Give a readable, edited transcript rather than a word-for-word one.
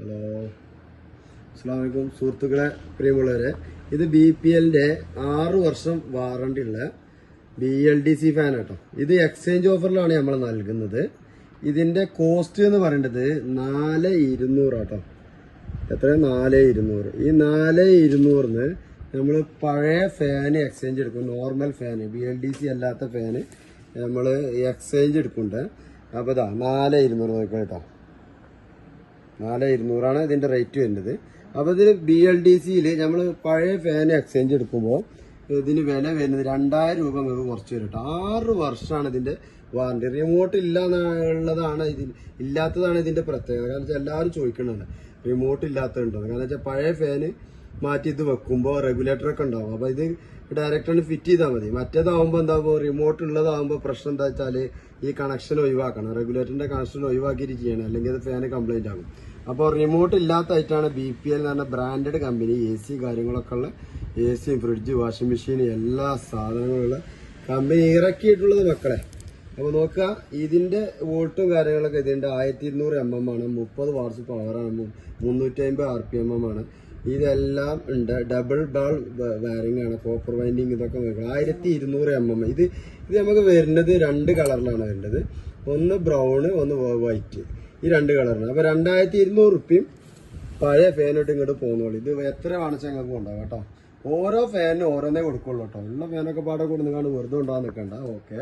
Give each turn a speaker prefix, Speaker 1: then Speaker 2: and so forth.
Speaker 1: Hello, അസ്സലാമു അലൈക്കും സുഹൃത്തുക്കളെ, പ്രിയമുള്ളവരെ. ഇത് BPLന്റെ 6 വർഷം വാറണ്ടി ഉള്ള BLDC ഫാൻ കേട്ടോ. ഇത് എക്സ്ചേഞ്ച് ഓഫറിലാണ് നമ്മൾ നൽകുന്നത്. ഇതിന്റെ കോസ്റ്റ് എന്ന് പറയുന്നത് 4200 കേട്ടോ. എത്ര? 4200. ഈ 4200 നമ്മൾ പഴയ ഫാന് എക്സ്ചേഞ്ച് എടുക്കും. നോർമൽ ഫാന്, BLDC അല്ലാത്ത ഫാന് നമ്മൾ എക്സ്ചേഞ്ച് എടുക്കുന്നുണ്ട്. അപ്പോൾ ഇതാ 4200 നോക്കാം കേട്ടോ. 4200 ഇതിന്റെ റേറ്റ് വരുന്നത്. അപ്പോൾ ഇതിന് BLDCയിൽ നമ്മൾ പഴയ ഫാൻ എക്സ്ചേഞ്ച് എടുക്കുമ്പോൾ ഇതിന് വില വരുന്നത് 2000 രൂപ നിങ്ങൾക്ക് കുറച്ച് വരും കേട്ടോ. 6 വർഷമാണ് ഇതിന്റെ വാറണ്ടി. റിമോട്ട് ഇല്ലാന്നുള്ളതാണ് ഇല്ലാത്തതാണ് ഇതിന്റെ പ്രത്യേകത. കാരണം വെച്ചാൽ എല്ലാവരും ചോദിക്കണതാണ് റിമോട്ട് ഇല്ലാത്തതുണ്ടോ. കാരണം വെച്ചാൽ പഴയ ഫാന് മാറ്റി ഇത് വെക്കുമ്പോൾ റെഗുലേറ്റർ ഒക്കെ ഉണ്ടാവും. അപ്പോൾ ഇത് ഡയറക്റ്റ് ഫിറ്റ് ചെയ്താൽ മതി. മറ്റേതാവുമ്പോൾ എന്താകുമ്പോൾ റിമോട്ട് ഉള്ളതാകുമ്പോൾ പ്രശ്നം എന്താ വെച്ചാൽ ഈ കണക്ഷൻ ഒഴിവാക്കണം, റെഗുലേറ്ററിന്റെ കണക്ഷൻ ഒഴിവാക്കിയിട്ട് ചെയ്യണം, അല്ലെങ്കിൽ അത് ഫാന് കംപ്ലൈന്റ് ആകും. അപ്പോൾ റിമോട്ട് ഇല്ലാത്തതായിട്ടാണ് BPL എന്ന് പറഞ്ഞ ബ്രാൻഡഡ് കമ്പനി AC കാര്യങ്ങളൊക്കെ ഉള്ള AC, ഫ്രിഡ്ജ്, വാഷിംഗ് മെഷീൻ എല്ലാ സാധനങ്ങളുള്ള കമ്പനി ഇറക്കിയിട്ടുള്ളത് മക്കളെ. അപ്പോൾ നോക്കുക, ഇതിന്റെ വോൾട്ടും കാര്യങ്ങളൊക്കെ ഇതിന്റെ 1200 mm ആണ്, 30 വാട്ട്സ് പവറാണ്, 350 RPM ആണ്. ഇതെല്ലാം ഉണ്ട്. ഡബിൾ ബോൾ വയറിംഗ് ആണ്, കോപ്പർ വൈൻഡിങ് ഇതൊക്കെ നോക്കുക. 1200 mm. ഇത് നമുക്ക് വരുന്നത് 2 കളറിലാണ് വരുന്നത്. ഒന്ന് ബ്രൗണ്, ഒന്ന് വൈറ്റ്. ഈ 2 കളറിന്. അപ്പൊ 2200 റുപ്യം പഴയ ഫാനോട്ട് ഇങ്ങോട്ട് പോകുന്നുള്ളൂ. ഇത് എത്ര കാണിച്ചാൽ ഞങ്ങൾക്ക് ഉണ്ടാവും കേട്ടോ. ഓരോ ഫാനിനും ഓരോന്നേ കൊടുക്കുള്ളൂ കേട്ടോ. ഉള്ള ഫാനൊക്കെ പാടെ കൊടുക്കാണ്ട് വെറുതെ ഉണ്ടാകാൻ നിൽക്കണ്ട. ഓക്കെ.